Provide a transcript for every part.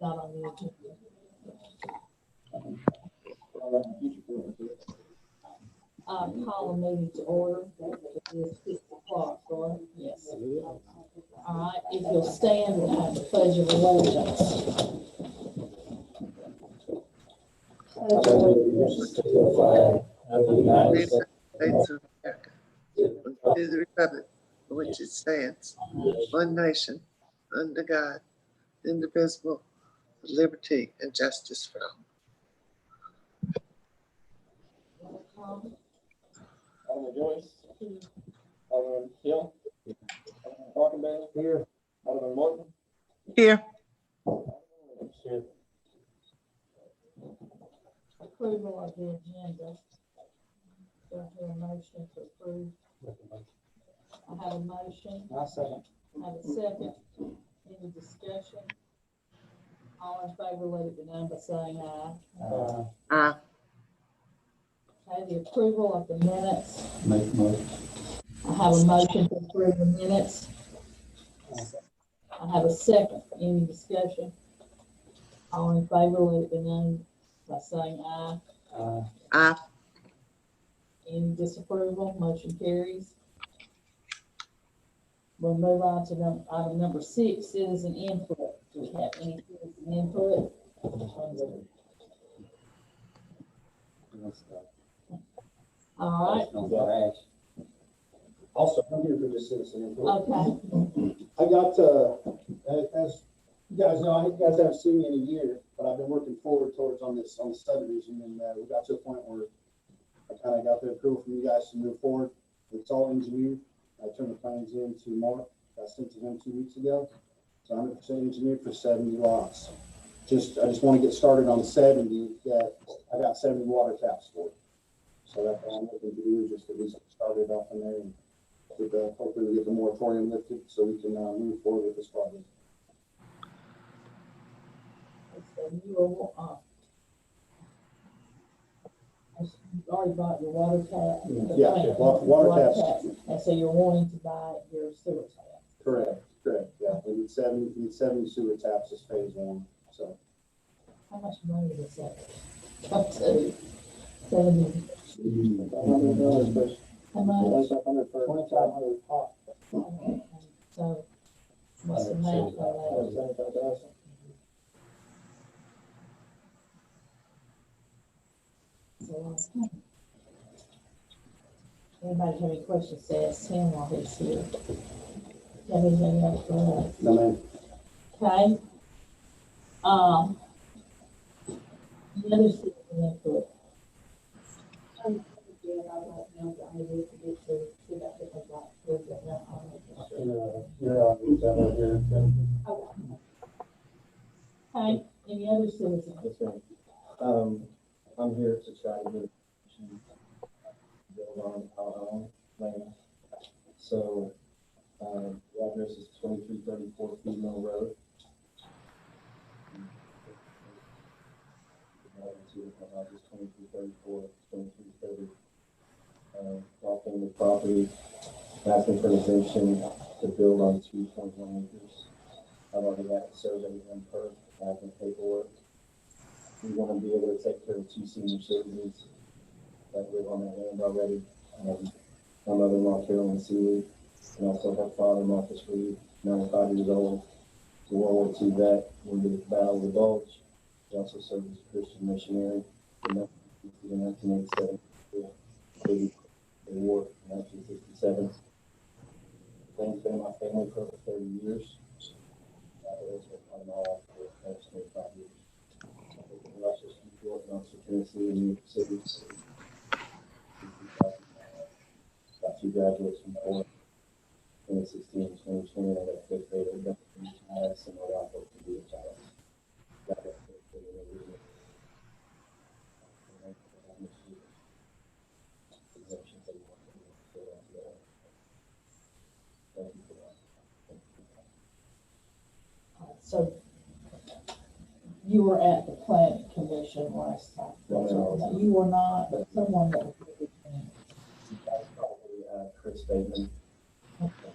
not on the agenda. Call a meeting to order. It is 6:00, right? Yes. All right, if you'll stand, we'll have the pledge of allegiance. Pledge of allegiance to the flag of the United States States of America, and to the republic for which it stands, one nation, under God, indivisible, with liberty and justice for all. Alderman Joyce. Alderman Hill. Alderman Barkenberry. Here. Alderman Morton. Here. Here. Approval of the agenda. Do I hear a motion to approve? I have a motion. I second. I have a second. Any discussion? All in favor, let it be known by saying aye. Okay, the approval of the minutes. Make a motion. I have a motion to approve the minutes. I have a second. Any discussion? All in favor, let it be known by saying aye. Any disapproval? Motion carries. We'll move on to item number 6, citizen input. Do we have any citizen input? All right. Also, I'm here for just citizen input. Okay. I got, as you guys know, you guys haven't seen me in a year, but I've been working forward towards on the subdivision, and we got to a point where I kind of got the approval from you guys to move forward. It's all engineered. I turned the plans in to Mark. I sent to him 2 weeks ago. So 100% engineered for 70 lots. I just want to get started on 70. That I got 70 water taps for it. So that's all I'm looking to do, is just at least get started off in there and hopefully we get the moratorium lifted so we can move forward with this project. So you already bought your water tap? Yeah, water taps. And so you're wanting to buy your sewer tap? Correct. Yeah, we need 70 sewer taps as phase 1. So How much money does that come to? 70. How much? 2,500 pop. So what's the math on that? Anybody have any questions to ask him while he's here? Have anything else for us? No, ma'am. Okay. The other citizen input. Okay, any other citizens? I'm here to try to get build on our own land. So, the address is 2334 Female Road. Houses 2334, 2330. Walking the property, asking for exemption to build on 2.1 acres. I've already had a survey in Perth, I have the paperwork. We want to be able to take care of 2 senior citizens that live on that land already. My mother-in-law, Carolyn Seeley, and also her father, Marcus Reed, 95 years old, a World War II vet, in the Battle of the Bulge. He also served as a Christian missionary in 1987, the war in 1967. Land's been in my family for over 30 years. It's been my mom for almost 25 years. In Rochester, New York, Knoxville, Tennessee, and New York City. Got 2 graduates from Boma, 2016 and 2020. I got a 5th grader from Dallas, and I got to be a child. Got a 5th grader every year. Thank you for that. So you were at the planning commission last time. No. You were not, but someone that was with you. That's probably Chris Bateman. Okay.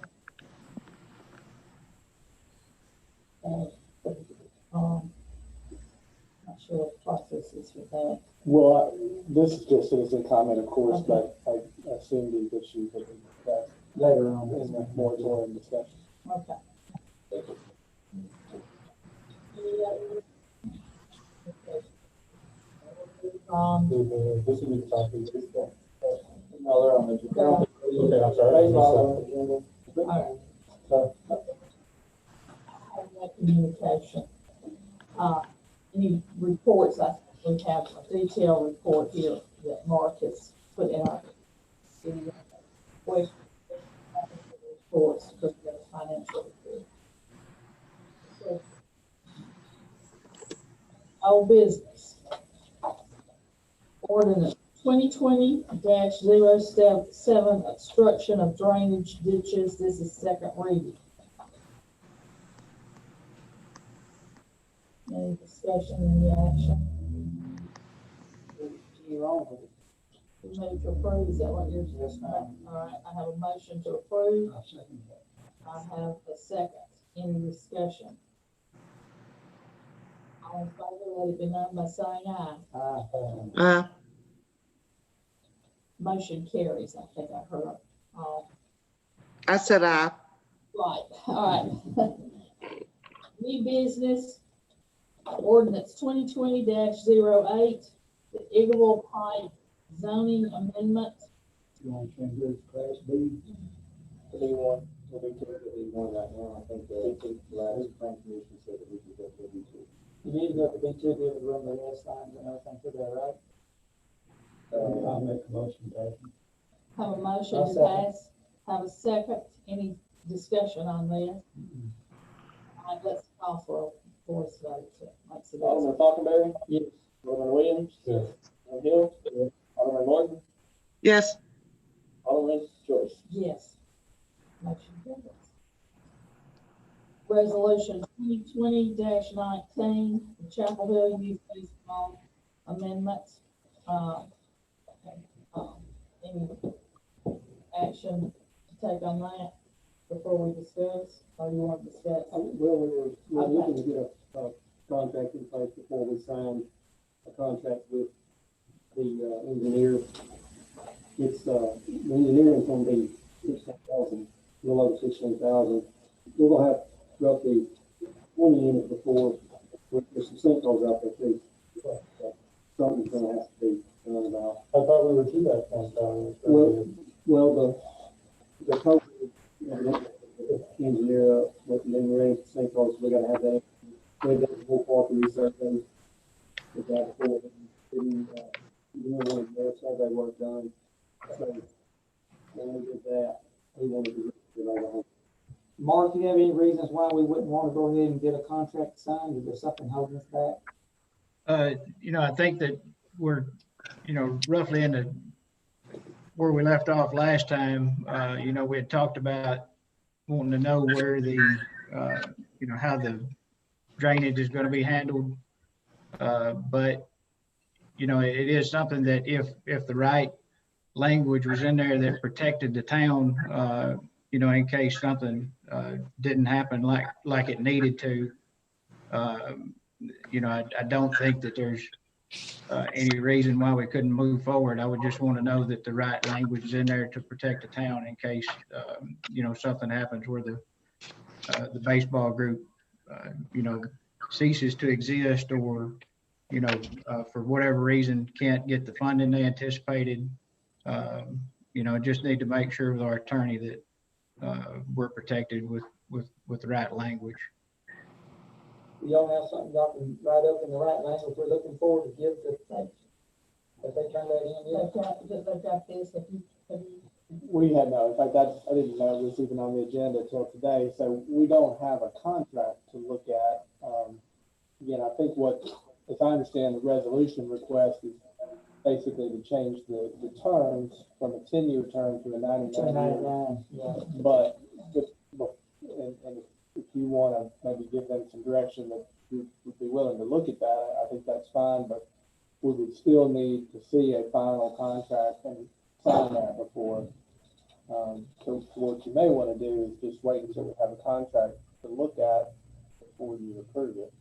purposes with that? Well, this is just citizen comment, of course, but I assume these issues will be discussed later on in the moratorium discussion. Okay. This will be the topic. No, they're on the agenda. Okay, I'm sorry. All right. Have that communication. Any reports, I think we have a detailed report here that Mark has put in our city reports, because we have a financial report. So, old business. Ordinance 2020-07, obstruction of drainage ditches. This is second reading. Any discussion, any action? You move to approve, is that what you're? Yes, ma'am. All right, I have a motion to approve. I'll second that. I have a second. Any discussion? All in favor, let it be known by saying aye. Motion carries. I think I heard. I said aye. Right, all right. New business, ordinance 2020-08, the Iggleville Pike zoning amendment. You want to change this to class B? We'll be to B1 right now. I think the last plan commission said that we could go to B2. You need to go to B2, be able to run the red signs and everything to there, right? I'll make a motion, Pastor. Have a motion I'll to second. pass. Have a second. Any discussion on this? All right, let's call for a voice vote. Makes it easy. Alderman Falconberry? Yes. Alderman Williams? Yes. Alderman Hill? Yes. Alderman Morton? Yes. Alderman Joyce? Yes. Motion carries. Resolution 2020-19, the Chapel Hill Youth Baseball Amendment. Any action to take on that before we discuss, or you want to discuss? Well, we're looking to get a contract in place before we sign a contract with the engineer. It's, the engineering's gonna be 16,000, a little over 16,000. We're gonna have roughly 20 units before, there's some sinkholes out there too. Something's gonna have to be done about. I thought we were to that point, Well, the code, engineer up, with the engineering sinkholes, we gotta have that. We've got the whole park research and we've got the whole, survey work done. So when we did that, we wanted to get all the whole. Mark, do you have any reasons why we wouldn't want to go ahead and get a contract signed? Is there something holding us back? I think that we're, roughly in where we left off last time. We had talked about wanting to know where the, how the drainage is going to be handled. But, it is something that if the right language was in there that protected the town, in case something didn't happen like it needed to, I don't think that there's any reason why we couldn't move forward. I would just want to know that the right language is in there to protect the town in case, something happens where the baseball group, ceases to exist or, for whatever reason can't get the funding they anticipated. Just need to make sure with our attorney that we're protected with the right language. Y'all have something y'all can write up in the right language we're looking forward to give the thing. If they turn that in, yeah. They've got this, have you? We had no, in fact, I didn't know it was even on the agenda till today, so we don't have a contract to look at. Again, I think if I understand the resolution request is basically to change the terms from a 10-year term to a 99 year. Yeah. But, and if you want to maybe give them some direction that you would be willing to look at that, I think that's fine, but we would still need to see a final contract and sign that before. So what you may want to do is just wait until we have a contract to look at before you approve it.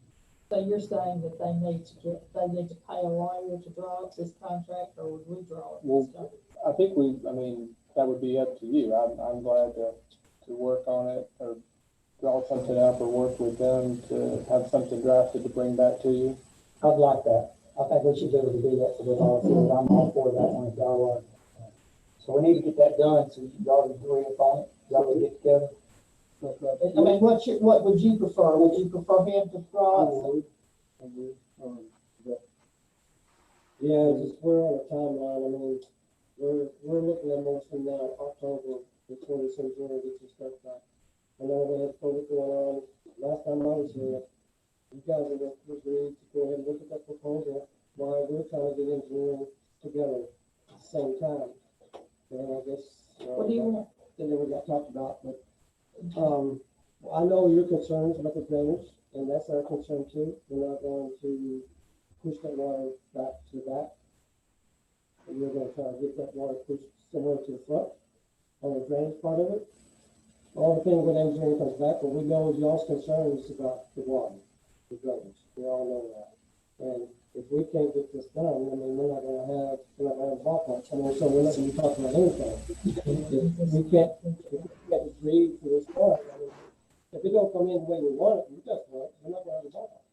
So you're saying that they need to pay a lawyer to draw up this contract, or would we draw it? Well, I think that would be up to you. I'm glad to work on it or draw something up or work with them to have something drafted to bring back to you. I'd like that. I think we should be able to do that for the volunteers. I'm all for that one if y'all are. So we need to get that done, so y'all agree upon it, y'all can get together. I mean, what would you prefer? Would you prefer him to draw it? Yeah, just we're on a timeline. I mean, we're looking at most from now, October the 26th, we're gonna get some stuff back. I know we had COVID going on. Last time I was here, you guys have agreed to go ahead and look at that proposal while we're trying to get engineering together at the same time. And I guess, What do you want? that never got talked about, but, I know your concerns about the drainage, and that's our concern too. We're not going to push that water back to the back. And we're gonna try to get that water pushed somewhere to the front on the drainage part of it. All the things when engineering comes back, but we know y'all's concerns about the water, the drainage. We all know that. And if we can't get this done, I mean, we're not gonna have ballparks. I mean, so we're not gonna be talking about anything. If we can't agree to this part, I mean, if it don't come in the way we want it, we just want it, we're not gonna have a ballpark.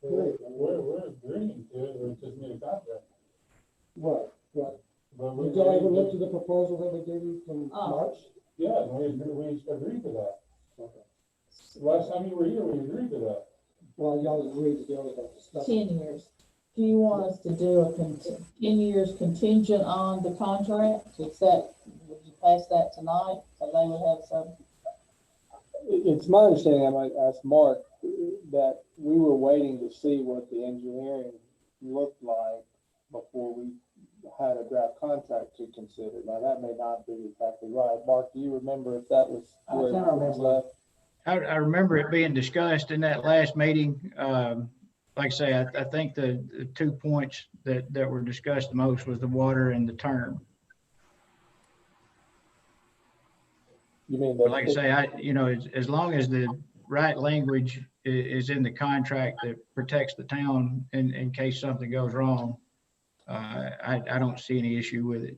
Period. I mean, We're agreeing to it, we just need a contract. Right. But Did y'all ever look to the proposal that we gave you from March? Yeah, we agreed to that. Okay. Last time you were here, we agreed to that. Well, y'all agreed to deal with that stuff. 10 years. Do you want us to do a 10 years contingent on the contract? Would you pass that tonight? So they would have some, It's my understanding, I might ask Mark, that we were waiting to see what the engineering looked like before we had a draft contract to consider. Now, that may not be exactly right. Mark, do you remember if that was where I can't it was remember. left? I remember it being discussed in that last meeting. Like I say, I think the 2 points that were discussed the most was the water and the term. You mean But like I say, as long as the right language is in the contract that protects the town in case something goes wrong, I don't see any issue with it.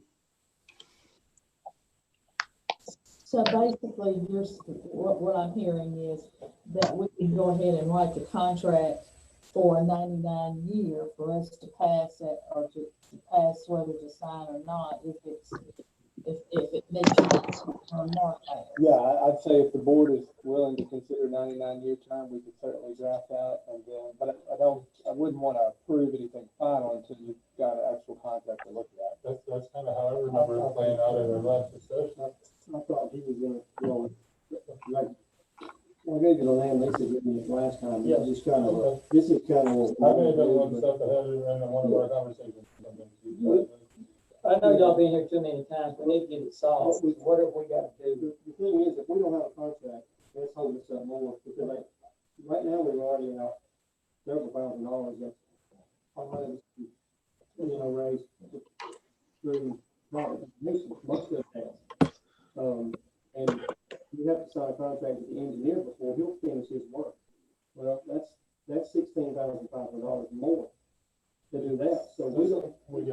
so basically, what I'm hearing is that we can go ahead and write the contract for a 99 year for us to pass it, or to pass whether to sign or not, if it mentions or not. Yeah, I'd say if the board is willing to consider 99-year term, we could certainly draft that, and then, but I wouldn't want to approve anything final until you've got an actual contract to look at. That's kind of how I remember it playing out at our last discussion. I thought he was gonna, like, well, maybe the land lease agreement last time, Yeah. just kind of, this is kind of. I may have been one step ahead in one of our conversations. I know y'all been here too many times, we need to get it solved, what have we got to do? The thing is, if we don't have a contract, let's hold this up more, because like, right now, we're already out several $1,000 that already, raised through, most of the and you have to sign a contract with the engineer before he'll finish his work. Well, that's $16,500 more to do that, so we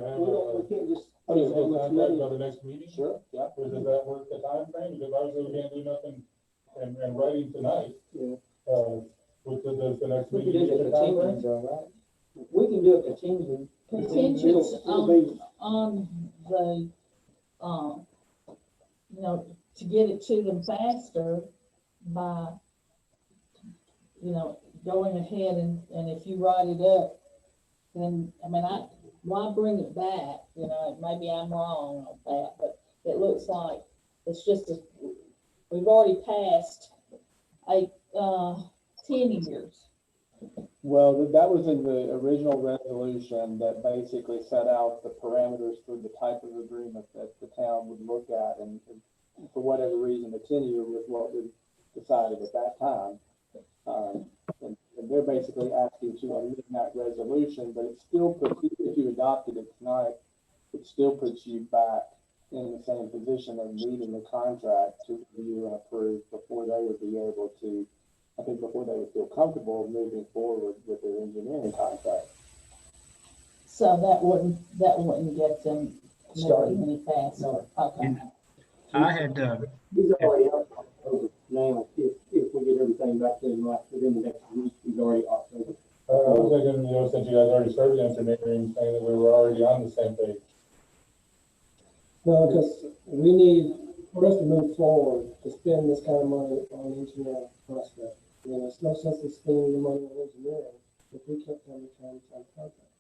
can't just. What is the contract by the next meeting? Sure, yeah. Or does that work the time frame? Because obviously we can't do nothing in writing tonight. Yeah. Does the next We can meeting? do get the the time contingent, frame? right? We can do a contingent. Contingents It'll be- on the, to get it to them faster by, going ahead and if you write it up, then, why bring it back? Maybe I'm wrong on that, but it looks like it's just, we've already passed 10 years. Well, that was in the original resolution that basically set out the parameters for the type of agreement that the town would look at, and for whatever reason, the 10-year was what we decided at that time. And they're basically asking to amend that resolution, but it still puts, even if you adopted it tonight, it still puts you back in the same position of needing the contract to review and approve before they would be able to I think before they would feel comfortable moving forward with their engineering contract. So that wouldn't get them moving any faster. Okay. I had, He's already out in October now, if we get everything back in like within the next week, he's already October. I was thinking, since you guys already started engineering, saying that we were already on the same page. No, because we need, for us to move forward, to spend this kind of money on engineering prospect. I mean, there's no sense in spending the money on engineering if we can't come to terms on the contract.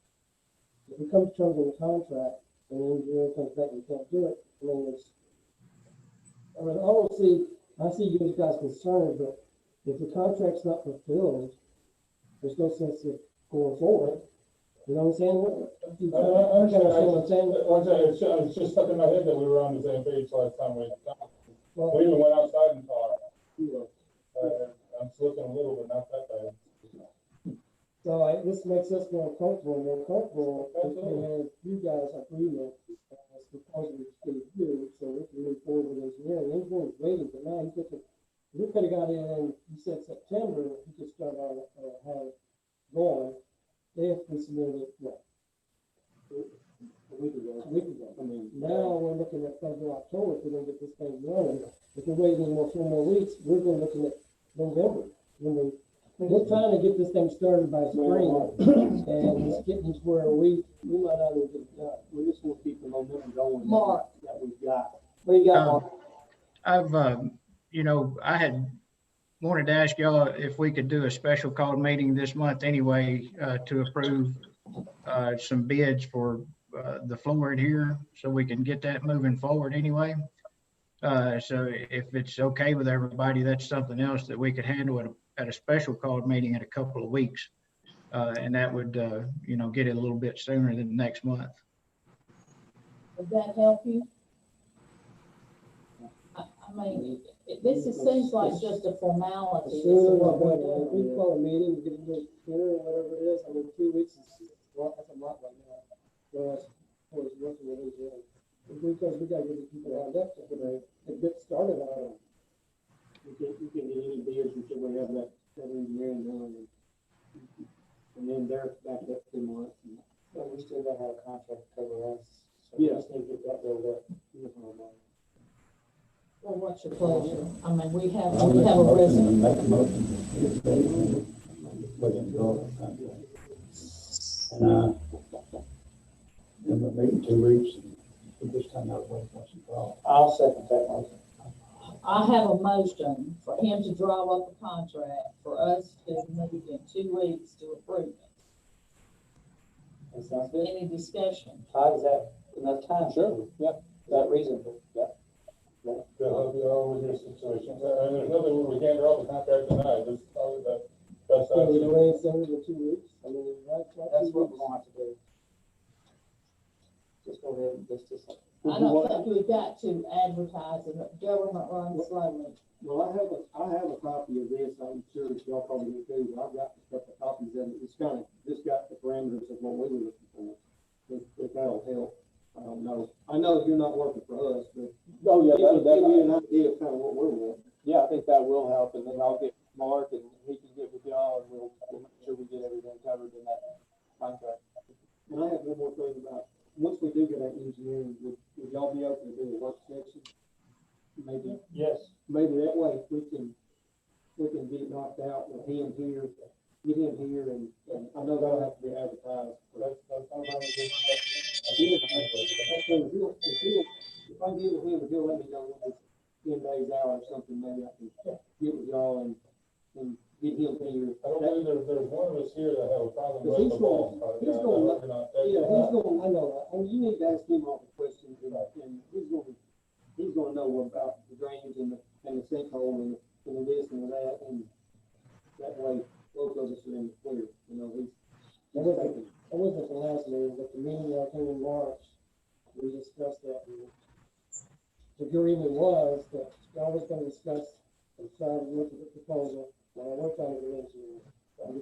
If we come to terms on the contract and the engineer comes back and can't do it, I mean, I see you guys concerned, but if the contract's not fulfilled, there's no sense in going forward. You know what I'm saying? I understand what I'm saying. It's just stuck in my head that we were on the same page last time we talked. We even went outside and talked. I'm slipping a little, but not that bad. So this makes us more comfortable if we have you guys agreement as proposed to do, so we can move forward with engineering. Engineering's waiting, but now we could have got in, you said September, we could start our, have it going. If we submitted it, what? A week ago. I mean, now we're looking at February, October, if we're gonna get this thing running. If we're waiting more 4 more weeks, we're gonna look at November. We're trying to get this thing started by spring, and it's getting to where we might not even get it done. We're just gonna keep the momentum going. Mark. That we've got. What do you got, Mark? I've, I had wanted to ask y'all if we could do a special call meeting this month anyway, to approve some bids for the flooring here, so we can get that moving forward anyway. So if it's okay with everybody, that's something else that we could handle at a special call meeting in a couple of weeks. And that would, get it a little bit sooner than next month. Would that help you? I mean, seems like just a formality. Sooner the better. If we call a meeting, get it done sooner or whatever it is, I mean, 2 weeks is, that's a lot right now. For us, for working with engineering. Because we gotta get the people lined up to get started on it. We can get any bids until we have that engineering done. And then they're back up 2 months. But we still gotta have a contract to cover us. So we just need to get that rolled up. Well, what's your pleasure? I mean, we have a resident. And we're meeting 2 weeks, we just kind of wait for some problem. I'll second that motion. I have a motion for him to draw up a contract for us to maybe in 2 weeks to approve it. That sounds good. Any discussion? Todd, is that enough time? Sure. Yep. Is that reasonable? Yep. To help you all with your situation. There's nothing, we can't draw the contract tonight, that's probably that's. So we delay it sooner than 2 weeks? I mean, That's what we're going to do. Just go ahead and just. I don't think we've got to advertise it. Government runs slowly. Well, I have a copy of this. I'm sure that y'all probably do, but I've got a couple of copies of it. It's kind of, just got the parameters of what we were looking for. If that'll help, I don't know. I know you're not working for us, but. Oh, yeah, That'll give you an idea of kind of what we're with. Yeah, I think that will help, and then I'll get Mark and he can get with y'all, and we'll make sure we get everything covered in that contract. And I have one more thing about, once we do get that engineering, would y'all be open to do a work session? Maybe. Yes. Maybe that way we can get it knocked out with him here, get him here, and I know that'll have to be advertised. That's if I get with him, if he'll let me know if it's 10 days out or something, maybe I can get with y'all and get him here. I don't believe there's one of us here that have a problem with He's the ball. he's going, I know that, and you need to ask him all the questions, and he's gonna know about the drains and the sinkhole and the this and that, and that way, both of us are in the clear, That wasn't the last meeting, but the meeting that came in March, we discussed that. The agreement was that y'all was gonna discuss and try to look at the proposal, while we're trying to get engineering. And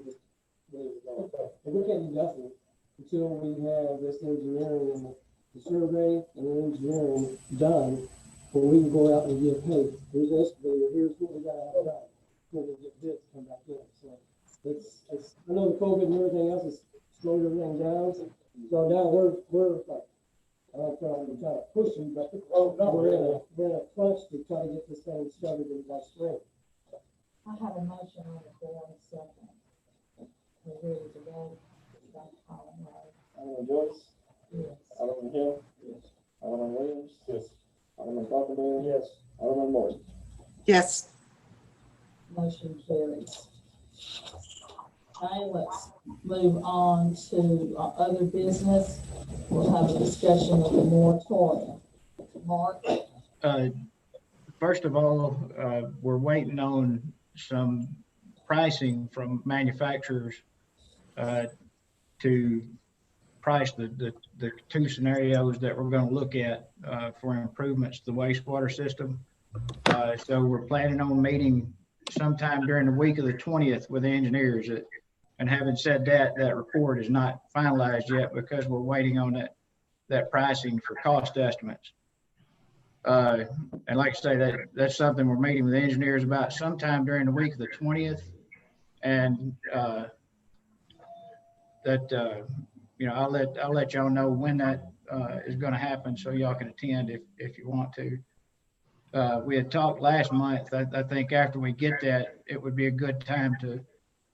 we can't do nothing until we have this engineering and the survey and the engineering done, when we can go out and give, hey, here's the excavator, here's what we gotta have done. when they get bids come back in, so. It's, I know the COVID and everything else has slowed everything down, so now we're like, I don't know, we're trying to push them, but we're in a crunch to try to get this thing started in that spring. I have a motion on the floor in a second. We're ready to go. Alderman Joyce, Yes. Alderman Hill. Yes. Alderman Williams. Yes. Alderman Falconberry. Yes. Alderman Morton. Yes, Motion carries. Okay, let's move on to other business. We'll have a discussion of the moratorium. Mark? First of all, we're waiting on some pricing from manufacturers to price the two scenarios that we're going to look at for improvements to the wastewater system. So we're planning on meeting sometime during the week of the 20th with the engineers. And having said that, that report is not finalized yet because we're waiting on that pricing for cost estimates. And like I say, that's something we're meeting with engineers about sometime during the week of the 20th. And you know, I'll let y'all know when that is going to happen, so y'all can attend if you want to. We had talked last month. I think after we get that, it would be a good time to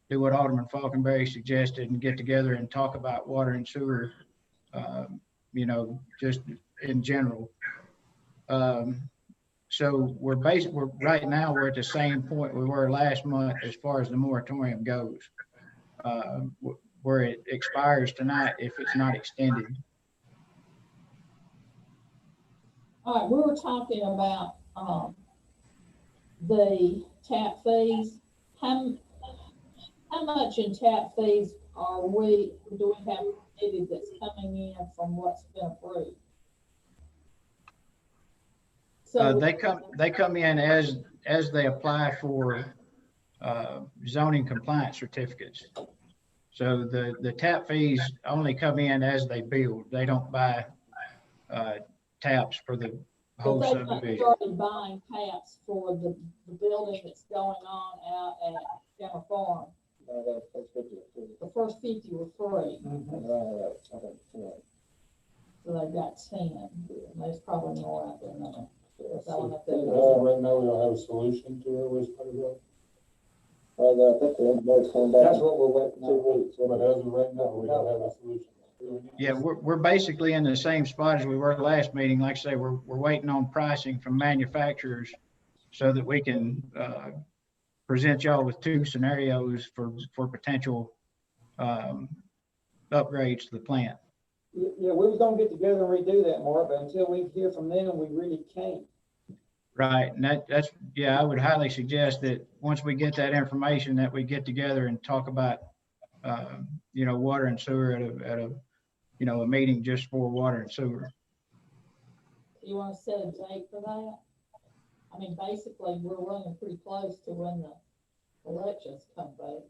do what Alderman Falconberry suggested and get together and talk about water and sewer, you know, just in general. So we're right now, we're at the same point we were last month as far as the moratorium goes, where it expires tonight if it's not extended. All right, we were talking about the tap fees. How much in tap fees do we have committed that's coming in from what's been approved? So They come in as they apply for zoning compliance certificates. So the tap fees only come in as they build. They don't buy taps for the whole they've not subdivision. started buying taps for the building that's going on out at Gamma Farm. No, that's 50. The first 50 were free, Right. so they've got 10. There's probably more out there now. Right now, we don't have a solution to our wastewater bill. I think the engineer's coming back. That's what we're waiting on. 2 weeks, but as of right now, we don't have a solution. Yeah, we're basically in the same spot as we were last meeting. Like I say, we're waiting on pricing from manufacturers so that we can present y'all with two scenarios for potential upgrades to the plant. Yeah, we was gonna get together and redo that, Mark, but until we hear from them, we really can't. Right, and that's yeah, I would highly suggest that once we get that information, that we get together and talk about you know, water and sewer at a you know, a meeting just for water and sewer. You want to set a date for that? I mean, basically, we're running pretty close to when the elections come back.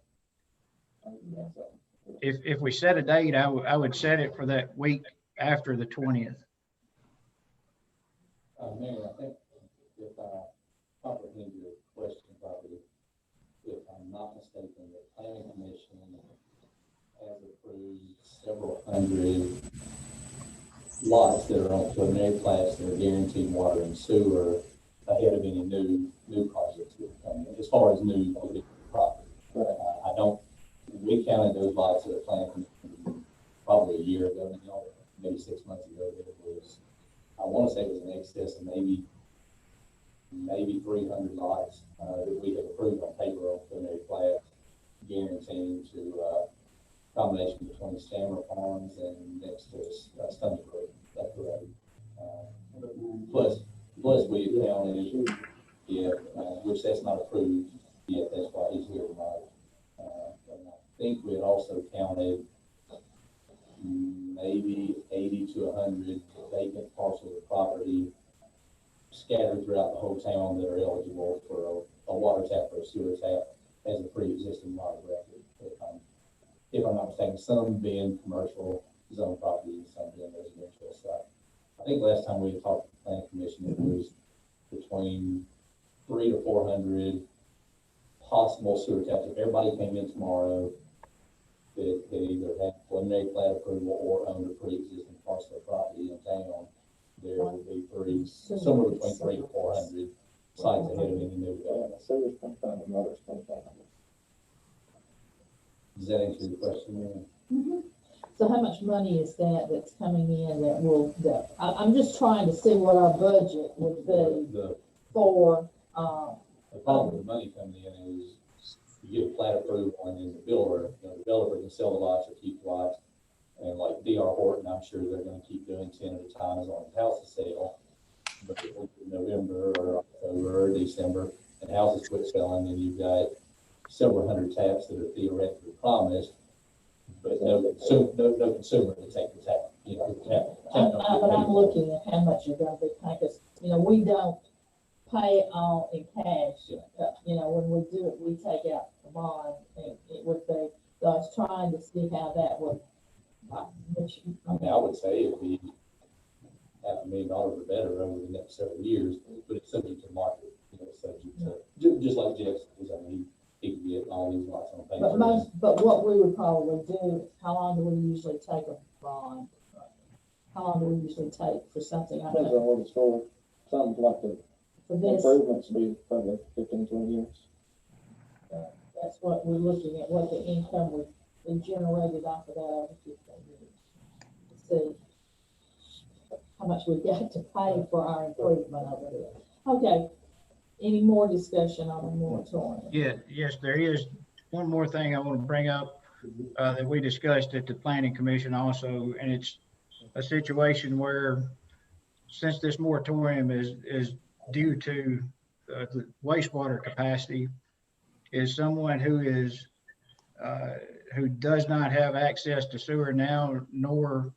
If we set a date, I would set it for that week after the 20th. Mayor, I think if I comprehend your question properly, if I'm not mistaken, the planning commission has approved several hundred lots that are on preliminary plats that are guaranteed water and sewer ahead of any new projects that are coming in, as far as new property. We counted those lots at the planning commission probably a year ago now, maybe 6 months ago. That it was, I want to say it was in excess of maybe 300 lots that we have approved on paper on preliminary plats, guaranteeing to combination between Stammer Farms and next to Stunning Road, that road. Plus we have counted, which that's not approved yet. That's why he's here tonight. And I think we had also counted maybe 80 to 100 vacant parcels of property scattered throughout the whole town that are eligible for a water tap or a sewer tap as a pre-existing lot of record. If I'm not mistaken, some being commercial zone property, some being residential. So I think last time we talked to the planning commission, it was between 300 to 400 possible sewer taps. If everybody came in tomorrow, that either had preliminary plat approval or owned a pre-existing parcel of property in town, there would be somewhere between 300 to 400 sites ahead of any new development. Sewer's 25 and water's 25. Does that answer your question? Mhm. So how much money is that that's coming in that will, I'm just trying to see what our budget would be The for, problem with the money coming in is you get a plat approval and then the developer can sell the lots or keep the lots. And like D.R. Horton, I'm sure they're gonna keep doing 10 at a time as long as houses sell. But if it's November or October or December and houses quit selling, then you've got several hundred taps that are theoretically promised, but no consumer to take the tap, but I'm looking at how much you're gonna be paying, because, we don't pay it all in cash. When we do it, we take out the bond, and it would be, so I was trying to see how that would. I would say it'd be $500,000 or better over the next several years, but it's subject to market, subject to, just like Jeff says, he could get all these lots on paper. But what we would probably do, how long do we usually take a bond? How long do we usually take for something? Depends on what it's for. Something like the For this, improvements be probably 15, 20 years. that's what we're looking at, what the income we generated off of that over 15 years. To see how much we've got to pay for our improvement over there. Okay, any more discussion on the moratorium? Yes, there is one more thing I want to bring up that we discussed at the Planning Commission also, and it's a situation where since this moratorium is due to the wastewater capacity, is someone who does not have access to sewer now, nor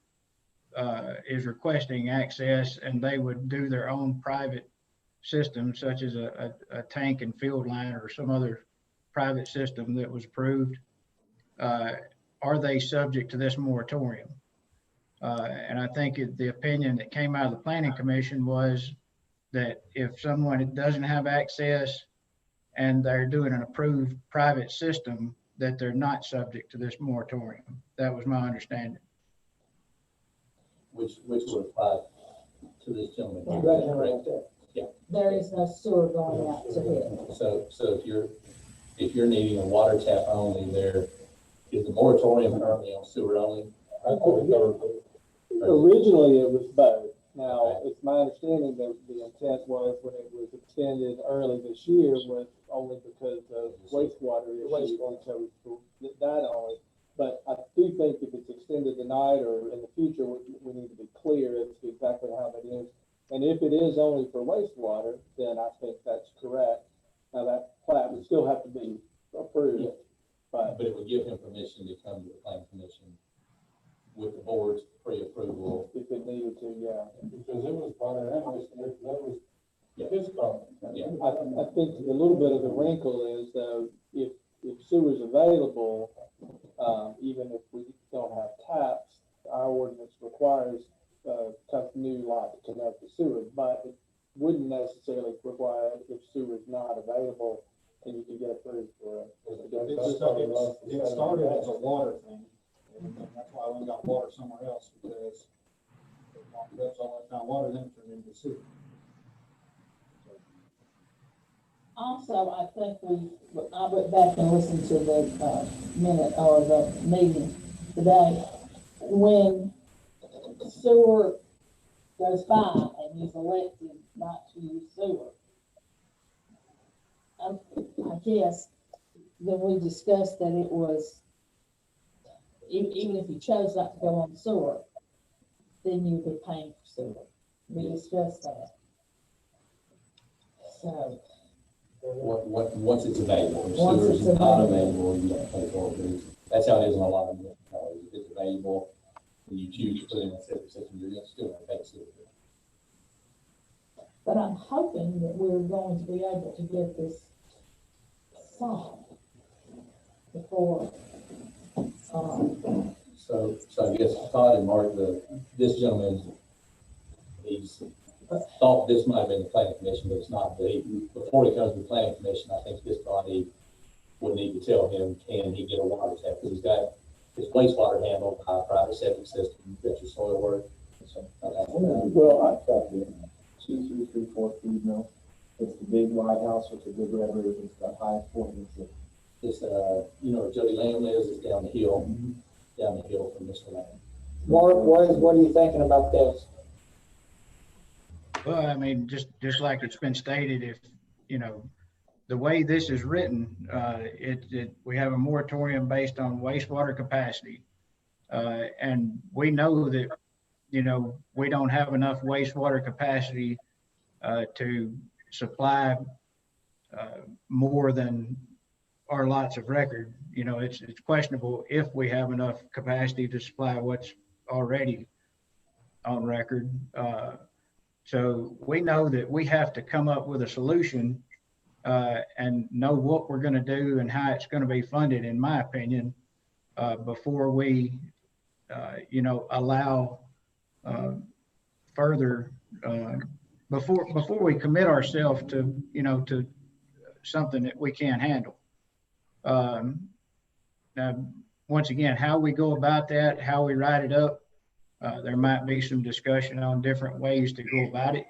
is requesting access, and they would do their own private system, such as a tank and field line or some other private system that was approved. Are they subject to this moratorium? And I think the opinion that came out of the Planning Commission was that if someone doesn't have access and they're doing an approved private system, that they're not subject to this moratorium. That was my understanding. Which would apply to this gentleman. Correct. Yeah. There is no sewer going out to him. So if you're needing a water tap only, there is the moratorium currently on sewer only. Originally, it was both. Now, it's my understanding that the intent was when it was extended early this year was only because of wastewater issues, and so that only. But I do think if it's extended tonight or in the future, we need to be clear as to exactly how that is. And if it is only for wastewater, then I think that's correct. Now, that plat would still have to be approved. Yeah. But it would give him permission to come to the Planning Commission with the board's pre-approval. If it needed to, yeah. Because it was part of that was his problem. Yeah. I think a little bit of the wrinkle is, though, if sewer's available, even if we don't have taps, our ordinance requires new lot to connect the sewer, but it wouldn't necessarily require if sewer's not available and you can get approved for it. It started as a water thing, and that's why we got water somewhere else, because that's all I found water, then turned into sewer. Also, I think I went back and listened to the minute or the meeting today. When sewer goes by and he's elected not to use sewer, I guess then we discussed that it was, even if you chose not to go on sewer, then you'd be paying for sewer. We discussed that. So. Once it's available, if sewer is not available, you don't pay for it. That's how it is in a lot of municipalities. If it's available, and you choose to put in a septic system, you're still going to pay sewer. But I'm hoping that we're going to be able to get this solved before. So I guess Todd and Mark, this gentleman, he's thought this might have been the Planning Commission, but it's not. But before he comes to the Planning Commission, I think this body would need to tell him, can he get a water tap? Because he's got his wastewater handled by a private septic system, you've got your soil work. So, Well, I've got the 2334 feed mill. It's the big white house with the big red roof. It's the highest point. It's, you know, where Jody Lamb lives, is down the hill from Mr. Lamb. Mark, what are you thinking about this? Well, I mean, just like it's been stated, if, you know, the way this is written, we have a moratorium based on wastewater capacity. And we know that, you know, we don't have enough wastewater capacity to supply more than our lots of record. You know, it's questionable if we have enough capacity to supply what's already on record. So we know that we have to come up with a solution and know what we're going to do and how it's going to be funded, in my opinion, before we, you know, allow further, before we commit ourselves to, you know, to something that we can't handle. Now, once again, how we go about that, how we write it up, there might be some discussion on different ways to go about it.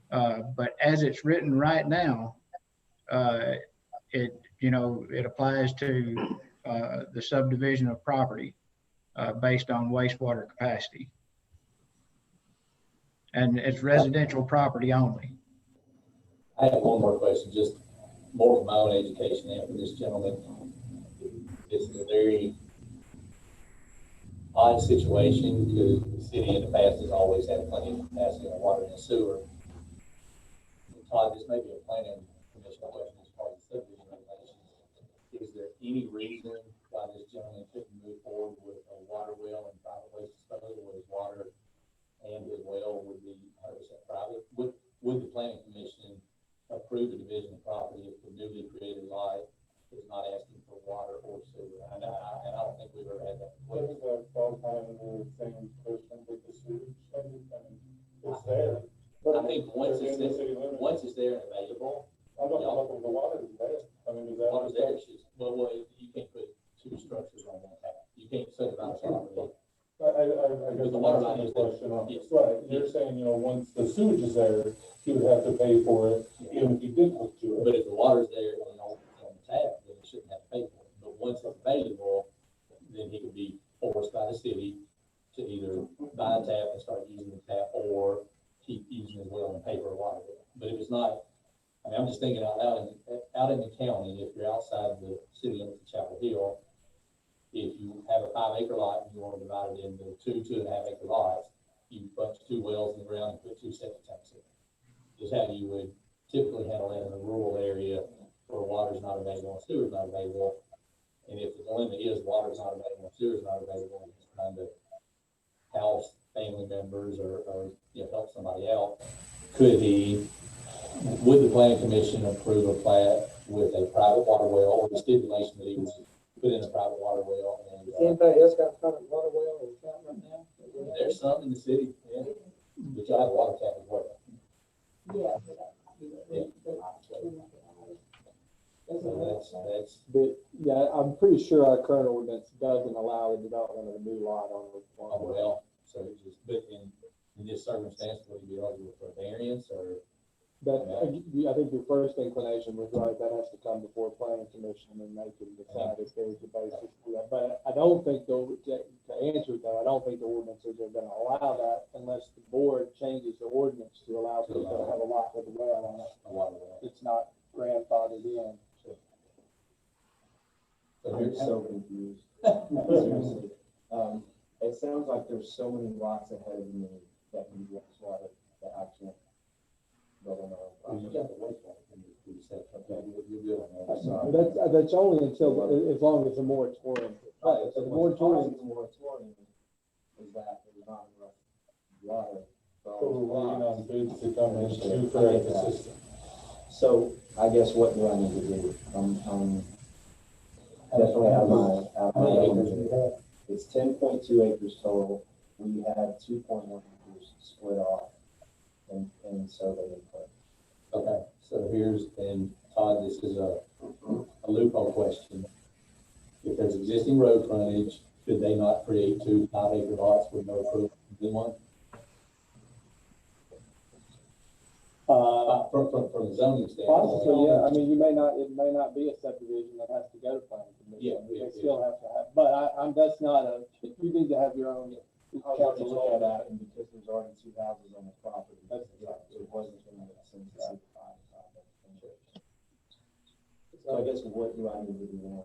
But as it's written right now, you know, it applies to the subdivision of property based on wastewater capacity. And it's residential property only. I have one more question, just more from my own education and for this gentleman. This is a very odd situation because the city in the past has always had plenty of capacity on water and sewer. Todd, this may be a planning commission question as part of the subdivision regulations. Is there any reason why this gentleman couldn't move forward with a water well and private waste disposal where his water and his well would be 100% private? Would the planning commission approve the division of property if the newly created lot is not asking for water or sewer? And I don't think we've ever had that. What is the fall kind of the same person with the sewage? I mean, it's there. I think once it's there and available, I'm not talking about the water is there. I mean, is that? water's there. Well, you can't put two structures on one tap. You can't subdivide property. I guess The water line the is question on, yes. right, you're saying, you know, once the sewage is there, he would have to pay for it, even if he didn't hook to it. But if the water's there and it's on the tap, then he shouldn't have to pay for it. But once it's available, then he could be forced by the city to either buy a tap and start using the tap or keep using his well and pay for a water bill. But if it's not, I mean, I'm just thinking out in the county, if you're outside the city limits of Chapel Hill, if you have a 5-acre lot and you want to divide it into 2.5-acre lots, you bunch 2 wells in the ground and put 2 septic tanks in. Just how you would typically handle it in a rural area where water's not available and sewer's not available. And if the limit is water's not available and sewer's not available, and it's trying to house family members or you know, help somebody out, would the planning commission approve a plat with a private water well or the stipulation that he was put in a private water well? And Does anybody else got a private water well in town right now? there's some in the city, yeah, but you have a water tap as well. Yeah. So that's But, yeah, I'm pretty sure our current ordinance doesn't allow the development of a new lot on the a well. So it's just, but in this circumstance, would you be eligible for a variance or? That, I think your first inclination was right, that has to come before planning commission and they can decide if there's a basis for that. But I don't think to answer that, I don't think the ordinances are gonna allow that unless the board changes the ordinance to allow people to have a lot with a well on it. A water well. It's not grandfathered in. So I'm here's so confused. Seriously. It sounds like there's so many lots ahead of me that need wastewater that I can't build on my own you property. got the wastewater, you set up, you're good on that. Sorry. That's only until, as long as the moratorium. Right, So the so moratorium, the moratorium is that there's not enough water. So we're waiting on bids to come in to correct the system. So I guess what do I need to do? I'm definitely out of my acres. It's 10.2 acres total. We have 2.1 acres split off and so they input. Okay, so here's, and Todd, this is a loophole question. If there's existing road frontage, could they not create 2 5-acre lots with no approval from one? From the zoning standpoint. Possibly, yeah, I mean, it may not be a subdivision that has to go to planning commission. Yeah, They still have to have, but that's not you need to have your own council look at that. Because there's already 2 houses on the property. That's exactly. So it wasn't going to make sense to see the 5. So I guess what do I need to do now?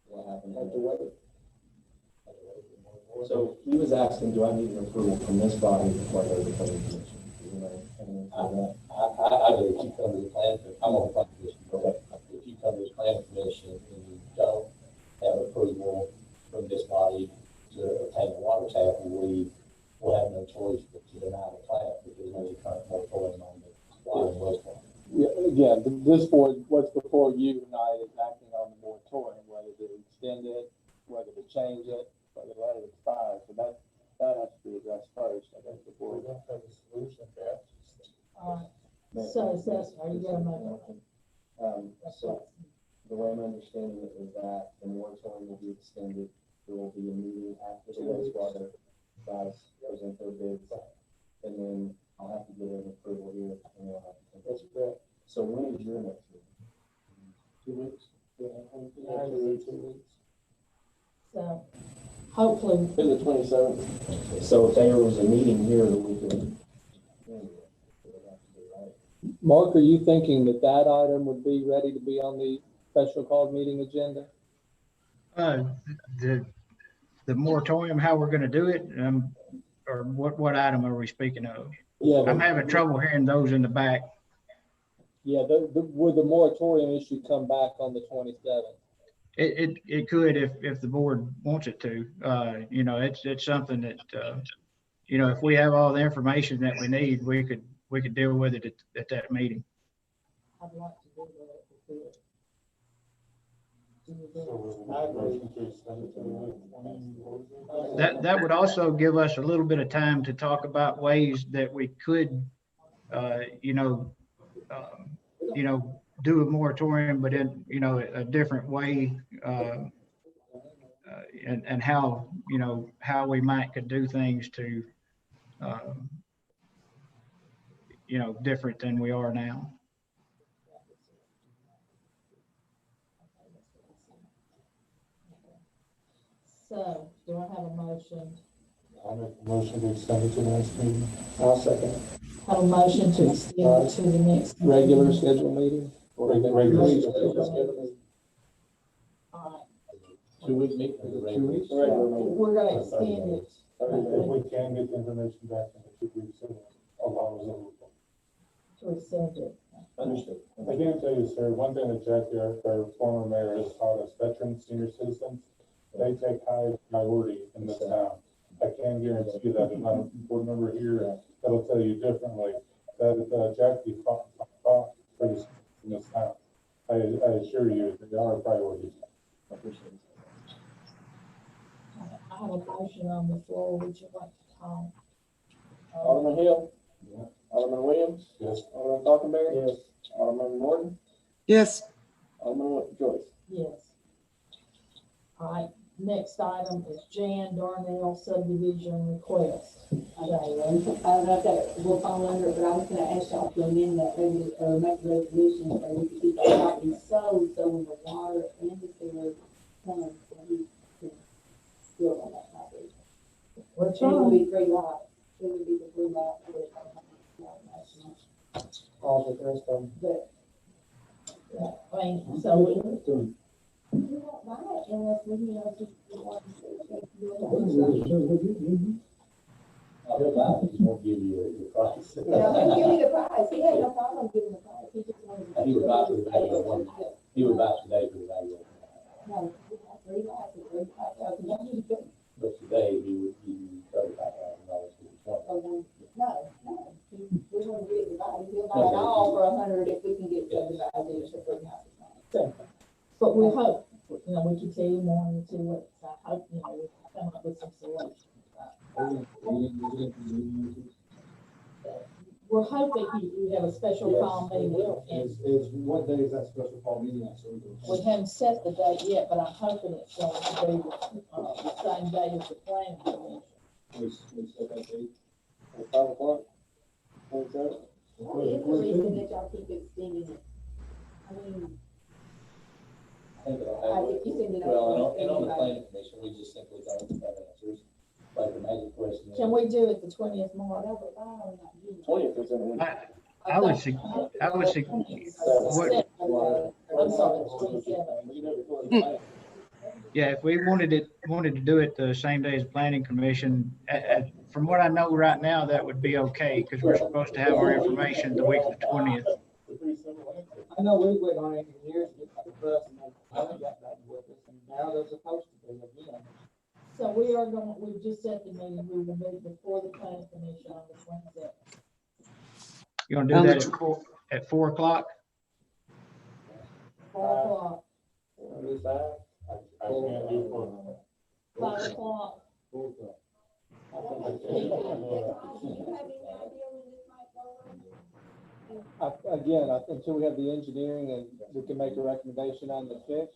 What happened? Have to wait. So he was asking, do I need an approval from this body before I go to the planning commission? I believe if you come to the plan, I'm on the plan commission, okay? If you come to the plan commission and you don't have approval from this body to obtain the water tap, we'll have no choice but to deny the plan because there's a current moratorium on the water and wastewater. Yeah, again, this board, what's before you tonight is acting on the moratorium, whether to extend it, whether to change it, whether to let it expire. So that has to be addressed first, I guess, before we don't have a solution, perhaps. So, Seth, are you gonna make So the way I'm understanding it is that the moratorium will be extended. There will be a meeting after the wastewater guys present their bids. And then I'll have to get an approval here and we'll have to. That's correct. So when is your next meeting? 2 weeks? Yeah, 2 weeks. So hopefully, To the 27th. So if there was a meeting here that we could. Mark, are you thinking that item would be ready to be on the special called meeting agenda? The moratorium, how we're gonna do it, or what item are we speaking of? Yeah. I'm having trouble hearing those in the back. Yeah, would the moratorium issue come back on the 27th? It could if the board wants it to. It's something that, if we have all the information that we need, we could deal with it at that meeting. I'd like to do that if we could. That would also give us a little bit of time to talk about ways that we could, do a moratorium, but in, a different way, and how we might could do things to, different than we are now. So, do I have a motion? I'll make a motion to extend it to the next meeting. I'll second. Have a motion to extend it to the next. Regular scheduled meeting? Regular. All right, 2 week meeting. 2 weeks? we're gonna extend it. If we can get the information back in the 2 weeks, allow us To rescind it. Understood. I can tell you, sir, one thing that Jackie, our former mayor, has taught us, veterans, senior citizens, they take high priority in this town. I can guarantee you that. There's not a board member here that'll tell you differently. That Jackie fought for this in this town. I assure you, they are priorities. I appreciate it. I have a motion on the floor. Would you like to call? Alderman Hill? Yeah. Alderman Williams? Yes. Alderman Falconberry? Yes. Alderman Morton? Yes, Alderman Joyce? Yes. All right, next item is Jan Darnell subdivision request. Okay, well, I don't know if that will fall under it, but I was gonna ask y'all to amend that, or make a resolution so we can keep the property sold, so when the water and the sewer comes, we can build on that property. What's And it would wrong? be 3 lots, it would be the 3 lots with, All the rest of them. but I mean, so we, we won't buy it unless we, just want to see if we can do it. He'll buy it, he won't give you your price. Yeah, he'll give me the price, he had no problem giving the price, he just wanted to. He would buy for the value of one. He would buy today for the value of one. No, we have 3 lots at $35,000. But today, he would give you $35,000 for each one. No, we want to get the value, he'll buy it all for 100 if we can get the value to 3 houses. but we hope, we can tell you more and see what, I hope, we come up with some solutions. we're hoping you have a special call meeting. And Is what day is that special call meeting at? So we haven't set the date yet, but I'm hoping it's going to be the same day as the planning commission. we set that date. At 5 o'clock? 27? What is the reason that y'all keep extending it? I mean, I think it'll I have, think you said that. well, and on the planning commission, we just simply don't have answers. Like the magic question. Can we do it the 20th March? No, but why are we not doing it? 20th is in a week. I would I'm sorry, the 27th. Yeah, if we wanted to do it the same day as planning commission, from what I know right now, that would be okay, because we're supposed to have our information the week of the 20th. I know we wait on engineers to get the bus and then finally got back with us, and now they're supposed to be again. So we've just set the meeting, we will meet before the planning commission on the 27th. You gonna do that at 4 o'clock? 4 o'clock, I can't do for. 5 o'clock. Again, until we have the engineering and we can make a recommendation on the fix.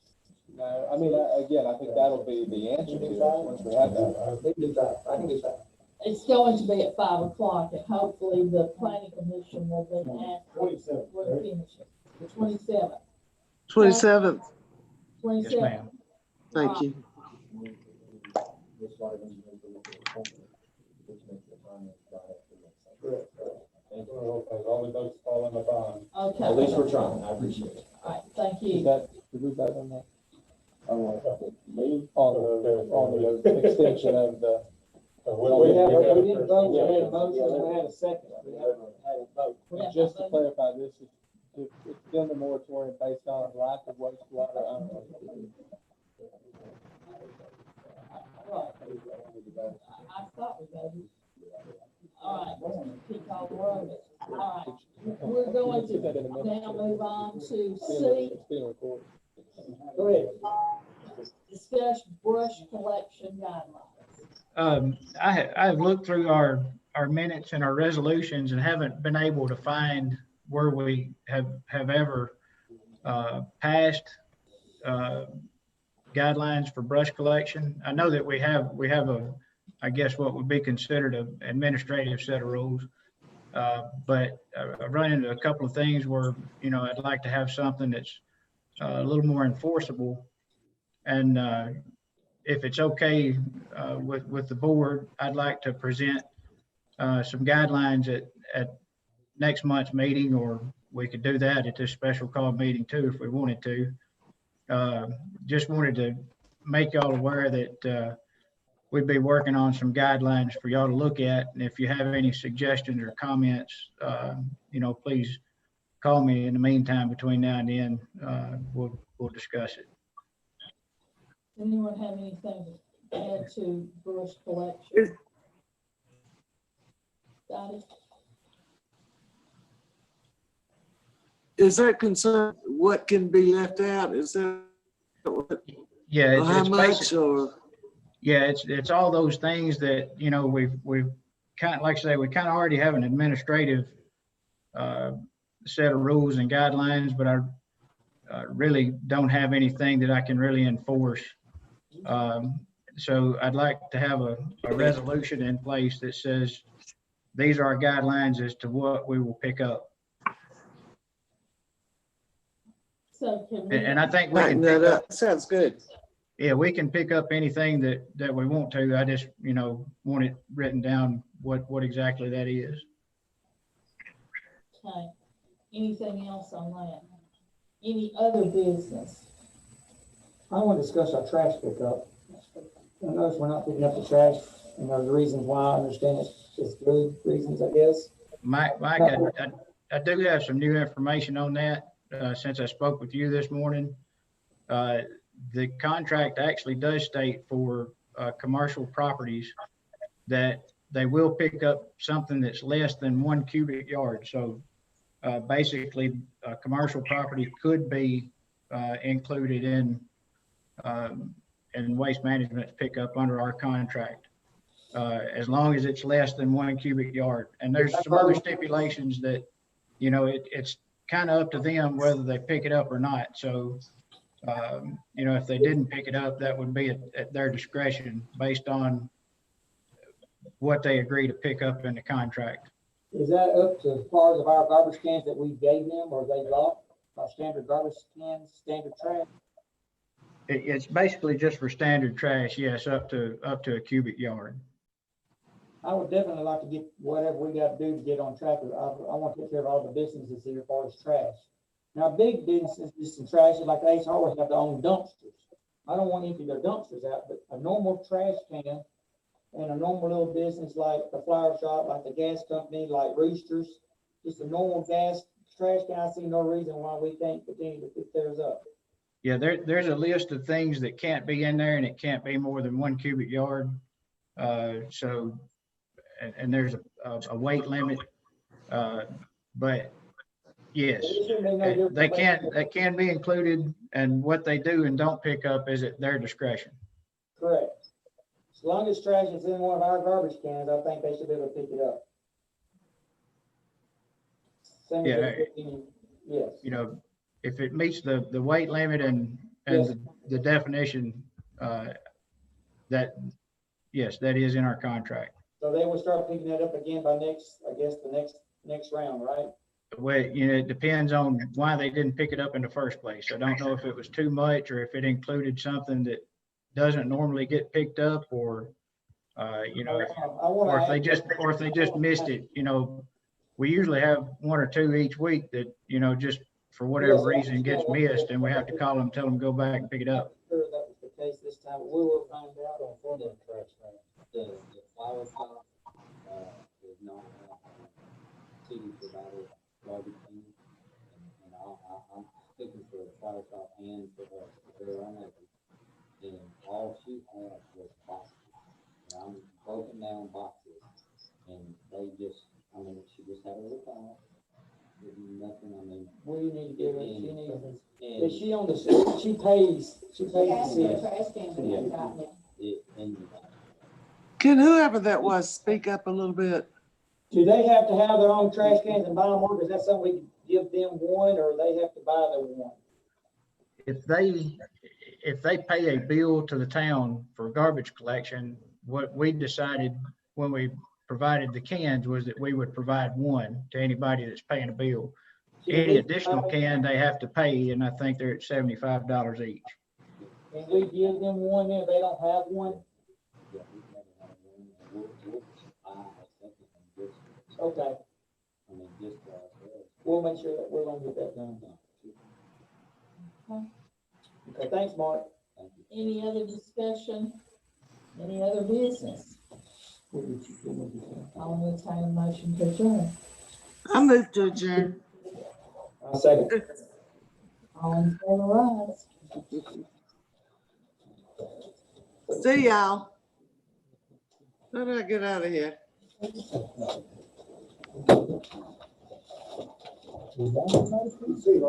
No, I mean, again, I think that'll be the answer to it once we have that. I can do that. It's going to be at 5 o'clock, and hopefully the planning commission will be after. 27th, We're finishing. The 27th. 27th. Yes, 27th. ma'am. Thank you. All the votes fall in the bond. Okay. At least we're trying, I appreciate it. All right, thank Is you. that, did we vote on that? On the extension of the. We didn't vote, we had a motion, we had a second, we haven't had a vote. Just to clarify, this is to extend the moratorium based on lack of wastewater. Right. I thought we voted. All right, keep call the roll. All right, we're going to now move on to C, It's being recorded. Go ahead. discuss brush collection guidelines. I have looked through our minutes and our resolutions and haven't been able to find where we have ever passed guidelines for brush collection. I know that we have I guess what would be considered an administrative set of rules. But I've run into a couple of things where, I'd like to have something that's a little more enforceable. And if it's okay with the board, I'd like to present some guidelines at next month's meeting, or we could do that at this special call meeting too, if we wanted to. Just wanted to make y'all aware that we'd be working on some guidelines for y'all to look at. And if you have any suggestions or comments, please call me in the meantime. Between now and then, we'll discuss it. Does anyone have anything to add to brush collection? Dottie? Is that concerned what can be left out? Is that what, Yeah, or how it's much or? Yeah, it's all those things that, we've kind of, like I say, we kind of already have an administrative set of rules and guidelines, but I really don't have anything that I can really enforce. So I'd like to have a resolution in place that says these are our guidelines as to what we will pick up. So can we? And I think we can Tighten pick that up, up. Sounds good. yeah, we can pick up anything that we want to. I just, want it written down what exactly that is. Okay. Anything else on that? Any other business? I want to discuss our trash pickup. I notice we're not picking up the trash, and there's reasons why. I understand it's good reasons, I guess. Mike, I do have some new information on that since I spoke with you this morning. The contract actually does state for commercial properties that they will pick up something that's less than 1 cubic yard. So basically, a commercial property could be included in waste management pickup under our contract. as long as it's less than 1 cubic yard. And there's some other stipulations that, you know, it's kind of up to them whether they pick it up or not. So, you know, if they didn't pick it up, that would be at their discretion based on what they agree to pick up in the contract. Is that up to part of our garbage cans that we gave them, or they got our standard garbage cans, standard trash? It's basically just for standard trash, yes, up to a cubic yard. I would definitely like to get whatever we got to do to get on track. I want to take care of all the businesses here as far as trash. Now, big businesses, just some trash, like Ace Hardware have their own dumpsters. I don't want to empty their dumpsters out, but a normal trash can and a normal little business like the flower shop, like the gas company, like Roosters, just a normal gas trash can, I see no reason why we can't continue to pick theirs up. Yeah, there's a list of things that can't be in there, and it can't be more than 1 cubic yard. So, and there's a weight limit, but yes, that can be included, and what they do and don't pick up is at their discretion. Correct. As long as trash is in one of our garbage cans, I think they should be able to pick it up. Yeah. Yes. You know, if it meets the weight limit and Yes. the definition, that, yes, that is in our contract. So they will start picking that up again by next, I guess, the next round, right? Well, you know, it depends on why they didn't pick it up in the first place. I don't know if it was too much or if it included something that doesn't normally get picked up, or, you know, or if they just missed it. You know, we usually have 1 or 2 each week that, you know, just for whatever reason gets missed, and we have to call them, tell them to go back and pick it up. Sure, that was the case this time. We will find out on for the trash. The flower shop, is not, city provided garbage can. And I'm speaking for the flower shop and for us, they're unhappy. And all she had was boxes. And I'm broken down boxes. And they just, I mean, she just had a little pile. Nothing, I mean. We need to give her, she needs, And is she on the, she pays the city. Trash cans and we got them. and Can whoever that was speak up a little bit? Do they have to have their own trash cans and buy them, or is that something we can give them one, or they have to buy their one? If they pay a bill to the town for garbage collection, what we decided when we provided the cans was that we would provide one to anybody that's paying a bill. Any additional can they have to pay, and I think they're at $75 each. Can we give them one if they don't have one? yeah, we never had one. We'll buy a second one just, Okay, I mean, just for ourselves. we'll make sure that we're gonna get that done. Okay, thanks, Mark. Thank you. Any other discussion? Any other business? I'll entertain a motion to adjourn. I move to adjourn. I'll second. All in favor, rise. See y'all. How do I get out of here? See you.